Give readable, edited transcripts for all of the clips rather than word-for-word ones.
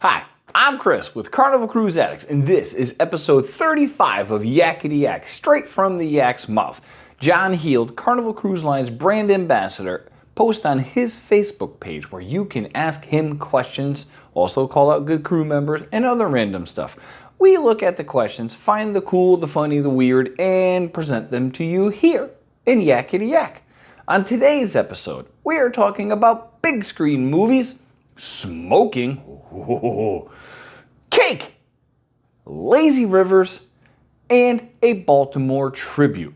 Hi, I'm Chris with Carnival Cruise Addicts, and this is episode 35 of Yakety-Yak, straight from the yak's mouth. John Heald, Carnival Cruise Line's brand ambassador, posts on his Facebook page where you can ask him questions, also call out good crew members, and other random stuff. We look at the questions, find the cool, the funny, the weird, and present them to you here in Yakety-Yak. On today's episode, we are talking about big screen movies, smoking, cake, lazy rivers, and a Baltimore tribute.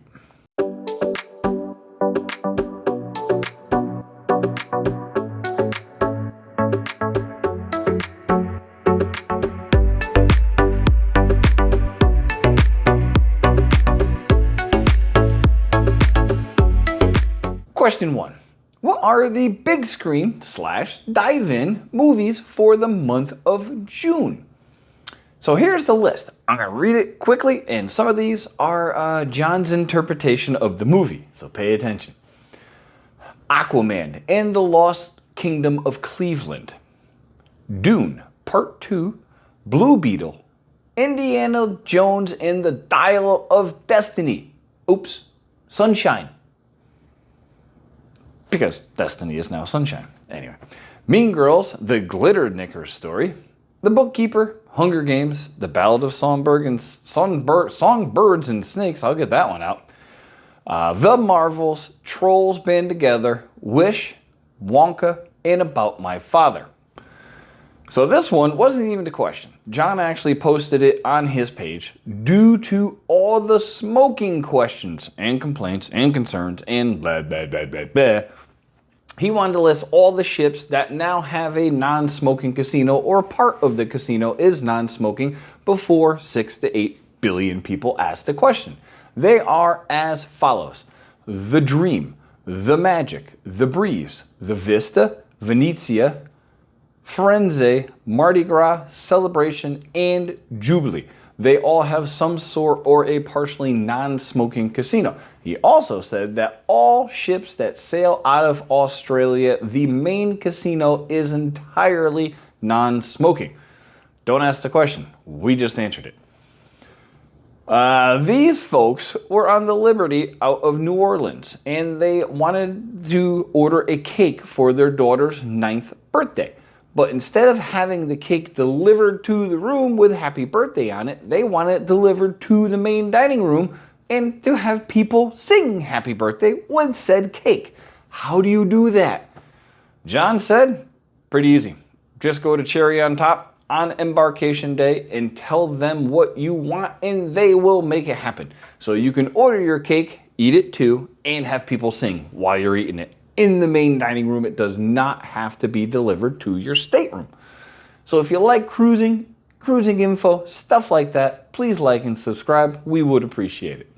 Question 1. What are the big screen / dive-in movies for the month of June? So here's the list. I'm going to read it quickly, and some of these are John's interpretation of the movie, so pay attention. Aquaman and the Lost Kingdom of Cleveland. Dune, Part 2, Blue Beetle, Indiana Jones and the Dial of Destiny. Oops, Sunshine. Because Destiny is now sunshine. Anyway. Mean Girls, The Glitter Knickers Story, The Bookkeeper, Hunger Games, The Ballad of Songbirds and Snakes, I'll get that one out. The Marvels, Trolls Band Together, Wish, Wonka, and About My Father. So this one wasn't even a question. John actually posted it on his page due to all the smoking questions and complaints and concerns and blah, blah, blah, blah, blah. He wanted to list all the ships that now have a non-smoking casino or part of the casino is non-smoking before 6 to 8 billion people asked the question. They are as follows. The Dream, The Magic, The Breeze, The Vista, Venezia, Firenze, Mardi Gras, Celebration, and Jubilee. They all have some sort or a partially non-smoking casino. He also said that all ships that sail out of Australia, the main casino is entirely non-smoking. Don't ask the question. We just answered it. These folks were on the Liberty out of New Orleans, and they wanted to order a cake for their daughter's 9th birthday. But instead of having the cake delivered to the room with happy birthday on it, they want it delivered to the main dining room and to have people sing happy birthday with said cake. How do you do that? John said, pretty easy. Just go to Cherry on Top on embarkation day and tell them what you want and they will make it happen. So you can order your cake, eat it too, and have people sing while you're eating it. In the main dining room, it does not have to be delivered to your stateroom. So if you like cruising info, stuff like that, please like and subscribe. We would appreciate it.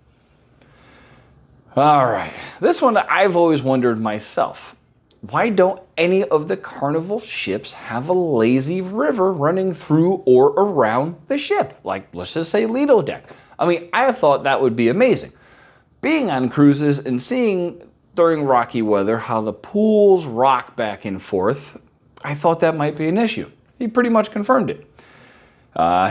All right, this one I've always wondered myself. Why don't any of the Carnival ships have a lazy river running through or around the ship? Like, let's just say Lido Deck. I mean, I thought that would be amazing. Being on cruises and seeing during rocky weather how the pools rock back and forth, I thought that might be an issue. He pretty much confirmed it.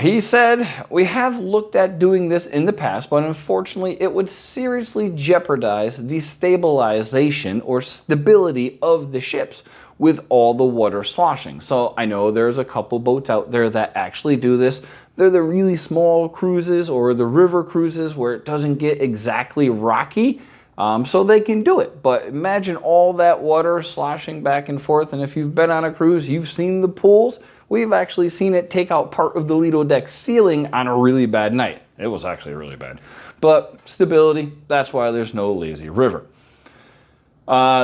He said, we have looked at doing this in the past, but unfortunately it would seriously jeopardize the stabilization or stability of the ships with all the water sloshing. So I know there's a couple boats out there that actually do this. They're the really small cruises or the river cruises where it doesn't get exactly rocky. So they can do it. But imagine all that water sloshing back and forth. And if you've been on a cruise, you've seen the pools. We've actually seen it take out part of the Lido Deck ceiling on a really bad night. It was actually really bad. But stability, that's why there's no lazy river.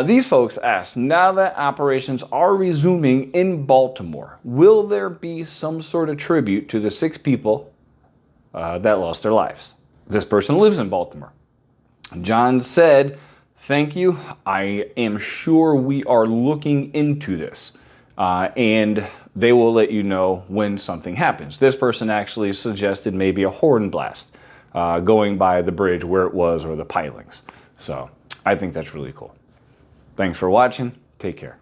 These folks asked, now that operations are resuming in Baltimore, will there be some sort of tribute to the 6 people that lost their lives? This person lives in Baltimore. John said, thank you. I am sure we are looking into this. And they will let you know when something happens. This person actually suggested maybe a horn blast going by the bridge where it was or the pilings. So I think that's really cool. Thanks for watching. Take care.